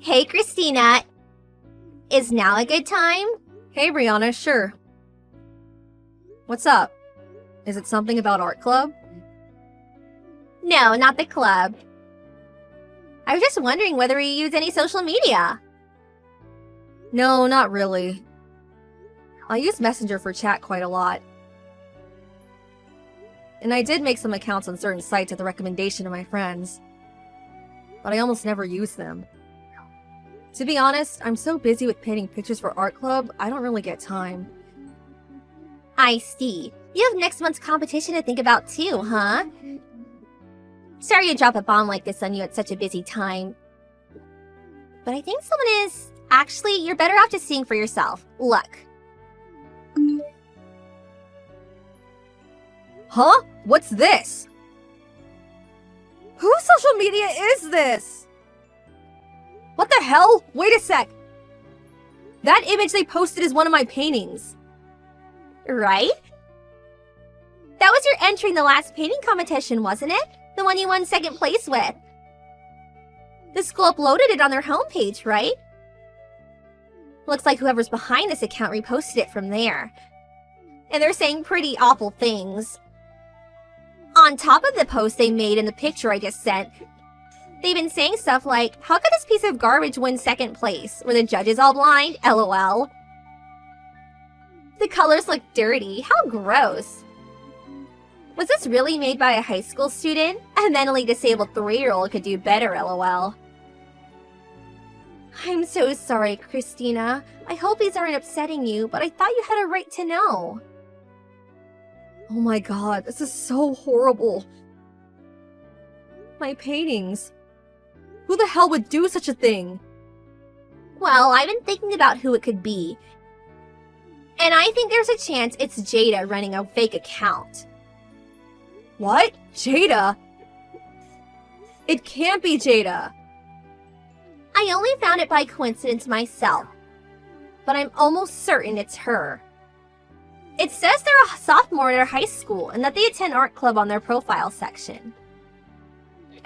Hey, Christina. Is now a good time? Hey, Brianna, sure. What's up? Is it something about art club? No, not the club. I was just wondering whether you use any social media. No, not really. I use Messenger for chat quite a lot. And I did make some accounts on certain sites at the recommendation of my friends. But I almost never use them. To be honest, I'm so busy with painting pictures for art club, I don't really get time. I see. You have next month's competition to think about too, huh? Sorry to drop a bomb like this on you at such a busy time. But I think someone is... Actually, you're better off just seeing for yourself. Look. Huh? What's this? Whose social media is this? What the hell? Wait a sec! That image they posted is one of my paintings. Right? That was your entry in the last painting competition, wasn't it? The one you won second place with. The school uploaded it on their homepage, right? Looks like whoever's behind this account reposted it from there. And they're saying pretty awful things. On top of the post they made in the picture I just sent, they've been saying stuff like, how could this piece of garbage win second place? Were the judges all blind? LOL. The colors look dirty. How gross. Was this really made by a high school student? A mentally disabled 3-year-old could do better, LOL. I'm so sorry, Christina. I hope these aren't upsetting you, but I thought you had a right to know. Oh my god, this is so horrible. My paintings. Who the hell would do such a thing? Well, I've been thinking about who it could be. And I think there's a chance it's Jada running a fake account. What? Jada? It can't be Jada. I only found it by coincidence myself, but I'm almost certain it's her. It says they're a sophomore at our high school and that they attend art club on their profile section.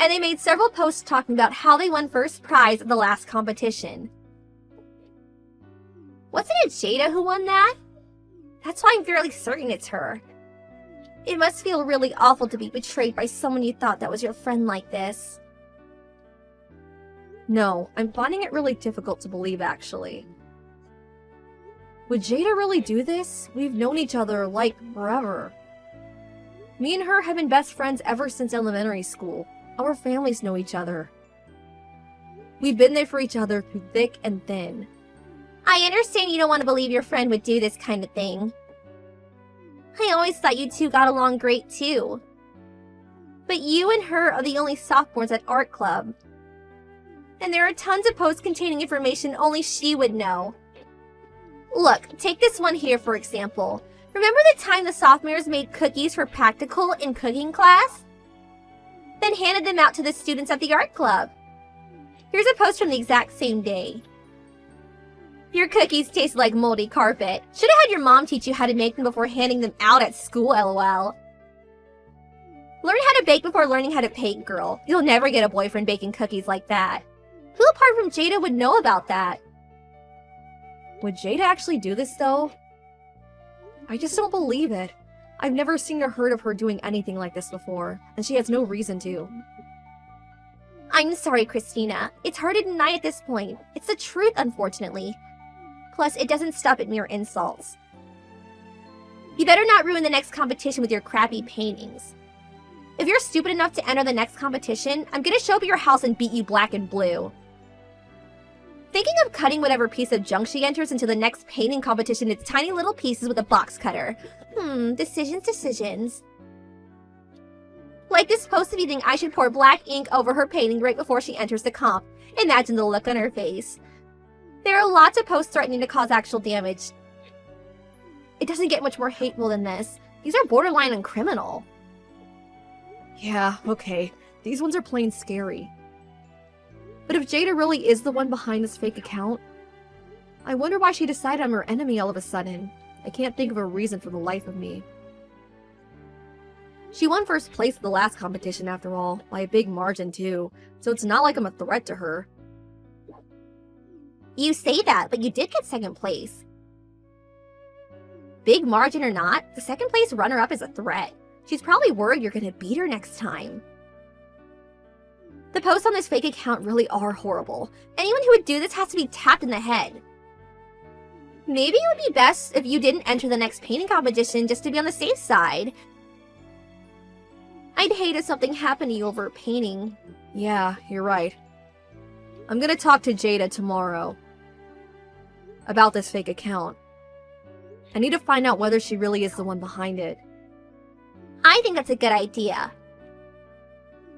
And they made several posts talking about how they won first prize at the last competition. Wasn't it Jada who won that? That's why I'm fairly certain it's her. It must feel really awful to be betrayed by someone you thought that was your friend like this. No, I'm finding it really difficult to believe, actually. Would Jada really do this? We've known each other, like, forever. Me and her have been best friends ever since elementary school. Our families know each other. We've been there for each other through thick and thin. I understand you don't want to believe your friend would do this kind of thing. I always thought you two got along great, too. But you and her are the only sophomores at art club. And there are tons of posts containing information only she would know. Look, take this one here for example. Remember the time the sophomores made cookies for practical in cooking class? Then handed them out to the students at the art club. Here's a post from the exact same day. Your cookies taste like moldy carpet. Should have had your mom teach you how to make them before handing them out at school, LOL. Learn how to bake before learning how to paint, girl. You'll never get a boyfriend baking cookies like that. Who apart from Jada would know about that? Would Jada actually do this, though? I just don't believe it. I've never seen or heard of her doing anything like this before, and she has no reason to. I'm sorry, Christina. It's hard to deny at this point. It's the truth, unfortunately. Plus, it doesn't stop at mere insults. You better not ruin the next competition with your crappy paintings. If you're stupid enough to enter the next competition, I'm gonna show up at your house and beat you black and blue. Thinking of cutting whatever piece of junk she enters into the next painting competition into tiny little pieces with a box cutter. Decisions. Like this post of you think I should pour black ink over her painting right before she enters the comp. Imagine the look on her face. There are lots of posts threatening to cause actual damage. It doesn't get much more hateful than this. These are borderline and criminal. Yeah, okay. These ones are plain scary. But if Jada really is the one behind this fake account, I wonder why she decided I'm her enemy all of a sudden. I can't think of a reason for the life of me. She won first place at the last competition after all, by a big margin too, so it's not like I'm a threat to her. You say that, but you did get second place. Big margin or not, the second place runner-up is a threat. She's probably worried you're gonna beat her next time. The posts on this fake account really are horrible. Anyone who would do this has to be tapped in the head. Maybe it would be best if you didn't enter the next painting competition just to be on the safe side. I'd hate if something happened to you over painting. Yeah, you're right. I'm gonna talk to Jada tomorrow about this fake account. I need to find out whether she really is the one behind it. I think that's a good idea.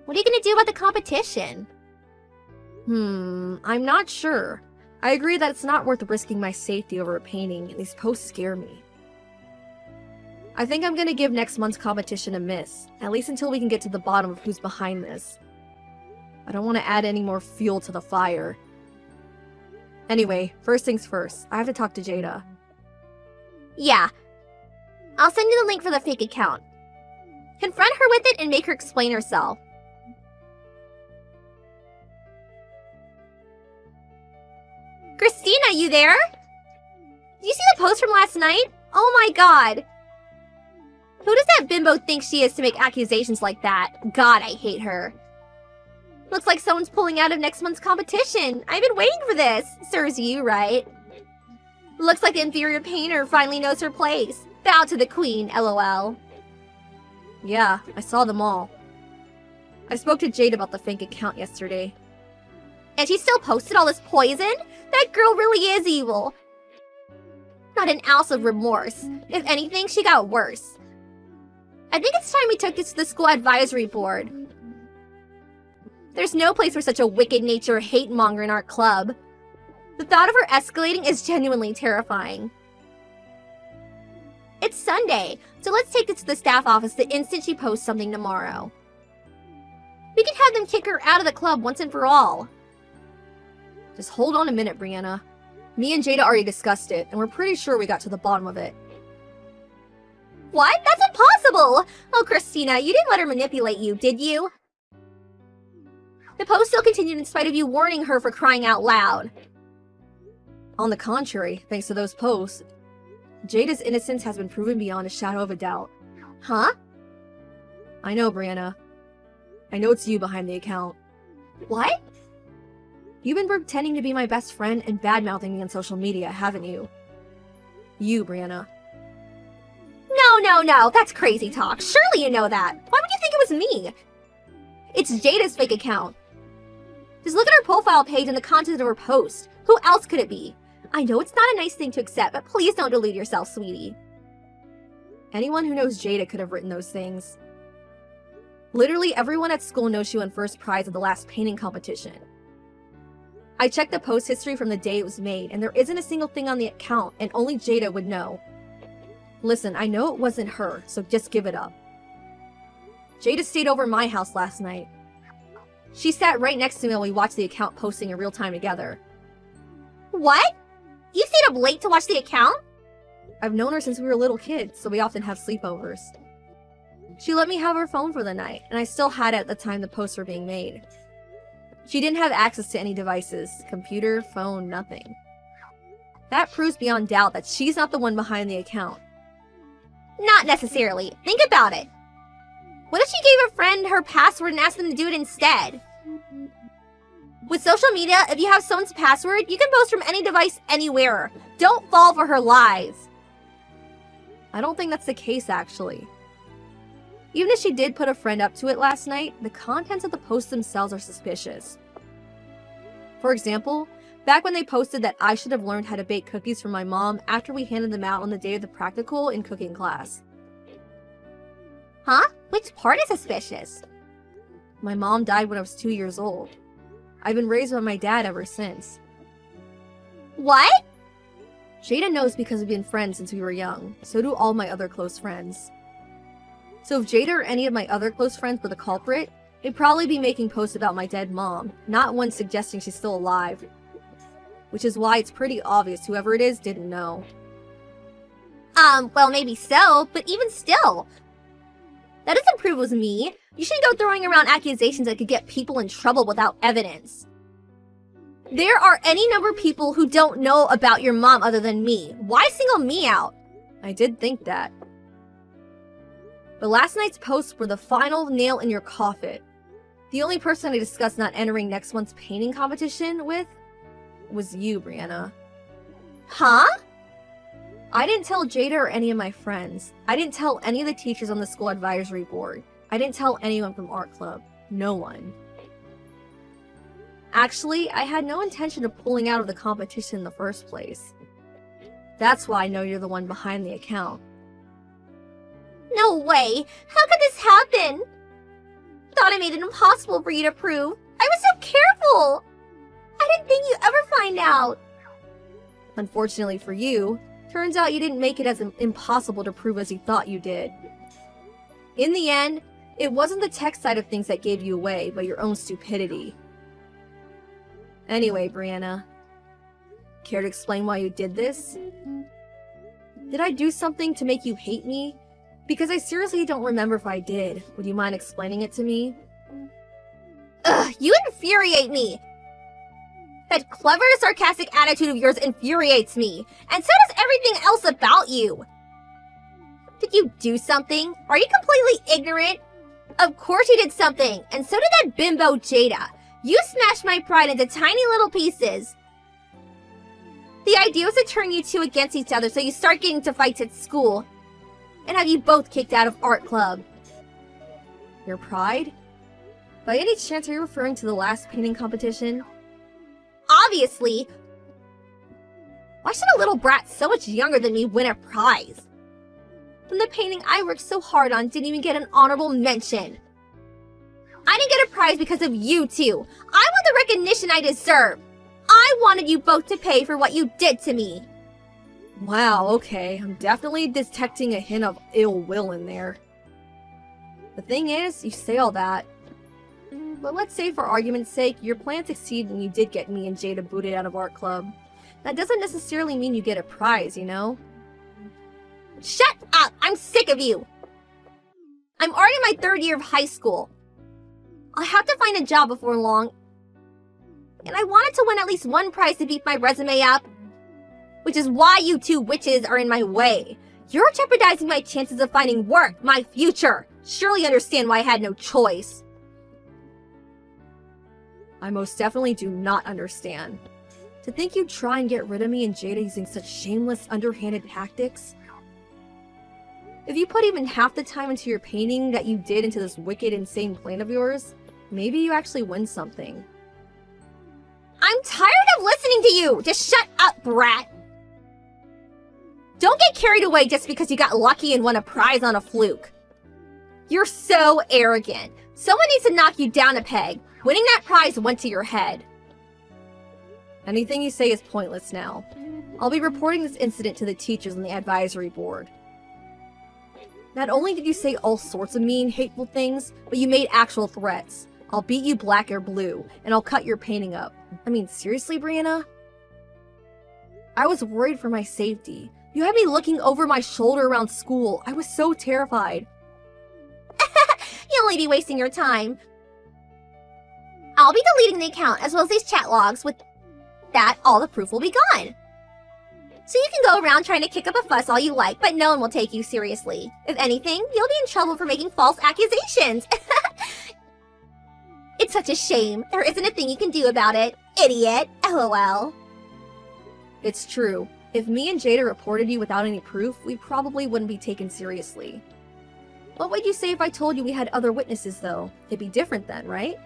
What are you gonna do about the competition? I'm not sure. I agree that it's not worth risking my safety over a painting, and these posts scare me. I think I'm gonna give next month's competition a miss, at least until we can get to the bottom of who's behind this. I don't want to add any more fuel to the fire. Anyway, first things first, I have to talk to Jada. Yeah. I'll send you the link for the fake account. Confront her with it and make her explain herself. Christina, you there? Did you see the post from last night? Oh my god. Who does that bimbo think she is to make accusations like that? God, I hate her. Looks like someone's pulling out of next month's competition. I've been waiting for this. Serves you, right? Looks like the inferior painter finally knows her place. Bow to the queen, lol. Yeah, I saw them all. I spoke to Jade about the fake account yesterday. And she still posted all this poison? That girl really is evil. Not an ounce of remorse. If anything, she got worse. I think it's time we took this to the school advisory board. There's no place for such a wicked nature hate monger in our club. The thought of her escalating is genuinely terrifying. It's Sunday, so let's take this to the staff office the instant she posts something tomorrow. We can have them kick her out of the club once and for all. Just hold on a minute, Brianna. Me and Jada already discussed it, and we're pretty sure we got to the bottom of it. What? That's impossible! Oh, Christina, you didn't let her manipulate you, did you? The post still continued in spite of you warning her for crying out loud. On the contrary, thanks to those posts, Jada's innocence has been proven beyond a shadow of a doubt. Huh? I know, Brianna. I know it's you behind the account. What? You've been pretending to be my best friend and bad-mouthing me on social media, haven't you? You, Brianna. No, that's crazy talk. Surely you know that. Why would you think it was me? It's Jada's fake account. Just look at her profile page and the content of her post. Who else could it be? I know it's not a nice thing to accept, but please don't delude yourself, sweetie. Anyone who knows Jada could have written those things. Literally everyone at school knows she won first prize at the last painting competition. I checked the post history from the day it was made, and there isn't a single thing on the account, and only Jada would know. Listen, I know it wasn't her, so just give it up. Jada stayed over my house last night. She sat right next to me while we watched the account posting in real time together. What? You stayed up late to watch the account? I've known her since we were little kids, so we often have sleepovers. She let me have her phone for the night, and I still had it at the time the posts were being made. She didn't have access to any devices, computer, phone, nothing. That proves beyond doubt that she's not the one behind the account. Not necessarily. Think about it. What if she gave a friend her password and asked them to do it instead? With social media, if you have someone's password, you can post from any device anywhere. Don't fall for her lies. I don't think that's the case, actually. Even if she did put a friend up to it last night, the contents of the posts themselves are suspicious. For example, back when they posted that I should have learned how to bake cookies for my mom after we handed them out on the day of the practical in cooking class. Huh? Which part is suspicious? My mom died when I was 2 years old. I've been raised by my dad ever since. What? Jada knows because we've been friends since we were young. So do all my other close friends. So if Jada or any of my other close friends were the culprit, they'd probably be making posts about my dead mom, not one suggesting she's still alive. Which is why it's pretty obvious whoever it is didn't know. Well, maybe so, but even still. That doesn't prove it was me. You shouldn't go throwing around accusations that could get people in trouble without evidence. There are any number of people who don't know about your mom other than me. Why single me out? I did think that. But last night's posts were the final nail in your coffin. The only person I discussed not entering next month's painting competition with was you, Brianna. Huh? I didn't tell Jada or any of my friends. I didn't tell any of the teachers on the school advisory board. I didn't tell anyone from art club. No one. Actually, I had no intention of pulling out of the competition in the first place. That's why I know you're the one behind the account. No way! How could this happen? Thought I made it impossible for you to prove. I was so careful! I didn't think you'd ever find out. Unfortunately for you, turns out you didn't make it as impossible to prove as you thought you did. In the end, it wasn't the tech side of things that gave you away, but your own stupidity. Anyway, Brianna, care to explain why you did this? Did I do something to make you hate me? Because I seriously don't remember if I did. Would you mind explaining it to me? Ugh, you infuriate me! That clever, sarcastic attitude of yours infuriates me, and so does everything else about you. Did you do something? Are you completely ignorant? Of course you did something, and so did that bimbo Jada. You smashed my pride into tiny little pieces. The idea was to turn you two against each other so you start getting into fights at school, and have you both kicked out of art club. Your pride? By any chance are you referring to the last painting competition? Obviously. Why should a little brat so much younger than me win a prize? When the painting I worked so hard on didn't even get an honorable mention. I didn't get a prize because of you two. I want the recognition I deserve. I wanted you both to pay for what you did to me. Wow, okay. I'm definitely detecting a hint of ill will in there. The thing is, you say all that. But let's say for argument's sake, your plan succeeded and you did get me and Jada booted out of art club. That doesn't necessarily mean you get a prize, you know? Shut up! I'm sick of you! I'm already in my 3rd year of high school. I'll have to find a job before long. And I wanted to win at least one prize to beef my resume up. Which is why you two witches are in my way. You're jeopardizing my chances of finding work, my future. Surely understand why I had no choice. I most definitely do not understand. To think you'd try and get rid of me and Jada using such shameless, underhanded tactics? If you put even half the time into your painting that you did into this wicked, insane plan of yours, maybe you actually win something. I'm tired of listening to you! Just shut up, brat! Don't get carried away just because you got lucky and won a prize on a fluke. You're so arrogant. Someone needs to knock you down a peg. Winning that prize went to your head. Anything you say is pointless now. I'll be reporting this incident to the teachers and the advisory board. Not only did you say all sorts of mean, hateful things, but you made actual threats. I'll beat you black or blue, and I'll cut your painting up. I mean, seriously, Brianna? I was worried for my safety. You had me looking over my shoulder around school. I was so terrified. You'll only be wasting your time. I'll be deleting the account as well as these chat logs. With that, all the proof will be gone. So you can go around trying to kick up a fuss all you like, but no one will take you seriously. If anything, you'll be in trouble for making false accusations. It's such a shame. There isn't a thing you can do about it. Idiot. LOL. It's true. If me and Jada reported you without any proof, we probably wouldn't be taken seriously. What would you say if I told you we had other witnesses, though? It'd be different then, right?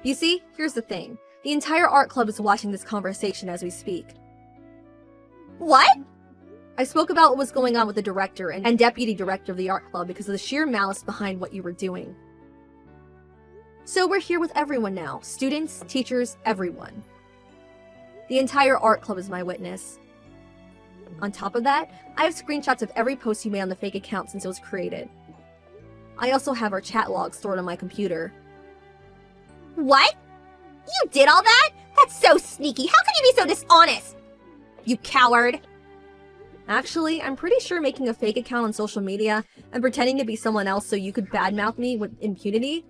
You see, here's the thing. The entire art club is watching this conversation as we speak. What? I spoke about what was going on with the director and deputy director of the art club because of the sheer malice behind what you were doing. So we're here with everyone now. Students, teachers, everyone. The entire art club is my witness. On top of that, I have screenshots of every post you made on the fake account since it was created. I also have our chat logs stored on my computer. What? You did all that? That's so sneaky. How could you be so dishonest? You coward. Actually, I'm pretty sure making a fake account on social media and pretending to be someone else so you could badmouth me with impunity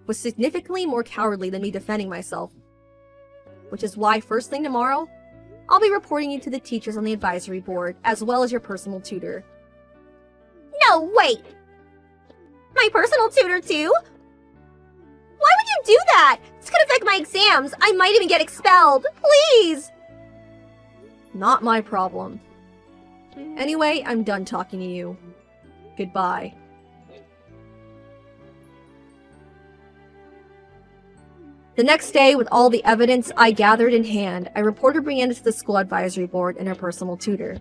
was significantly more cowardly than me defending myself. which is why first thing tomorrow, I'll be reporting you to the teachers on the advisory board, as well as your personal tutor. No, wait! My personal tutor too? Why would you do that? This could affect my exams. I might even get expelled. Please! Not my problem. Anyway, I'm done talking to you. Goodbye. The next day, with all the evidence I gathered in hand, I reported Brianna to the school advisory board and her personal tutor.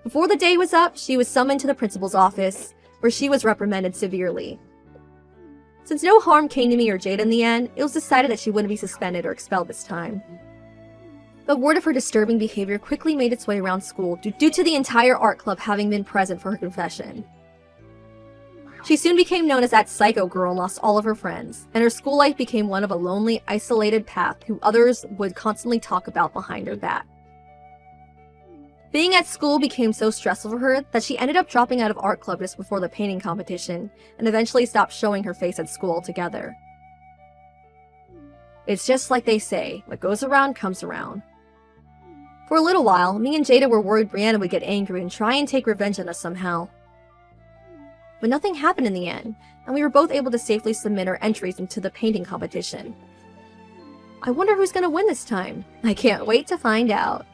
Before the day was up, she was summoned to the principal's office, where she was reprimanded severely. Since no harm came to me or Jada in the end, it was decided that she wouldn't be suspended or expelled this time. The word of her disturbing behavior quickly made its way around school due to the entire art club having been present for her confession. She soon became known as that psycho girl and lost all of her friends, and her school life became one of a lonely, isolated path who others would constantly talk about behind her back. Being at school became so stressful for her that she ended up dropping out of art club just before the painting competition, and eventually stopped showing her face at school altogether. It's just like they say, what goes around comes around. For a little while, me and Jada were worried Brianna would get angry and try and take revenge on us somehow. But nothing happened in the end, and we were both able to safely submit our entries into the painting competition. I wonder who's gonna win this time. I can't wait to find out.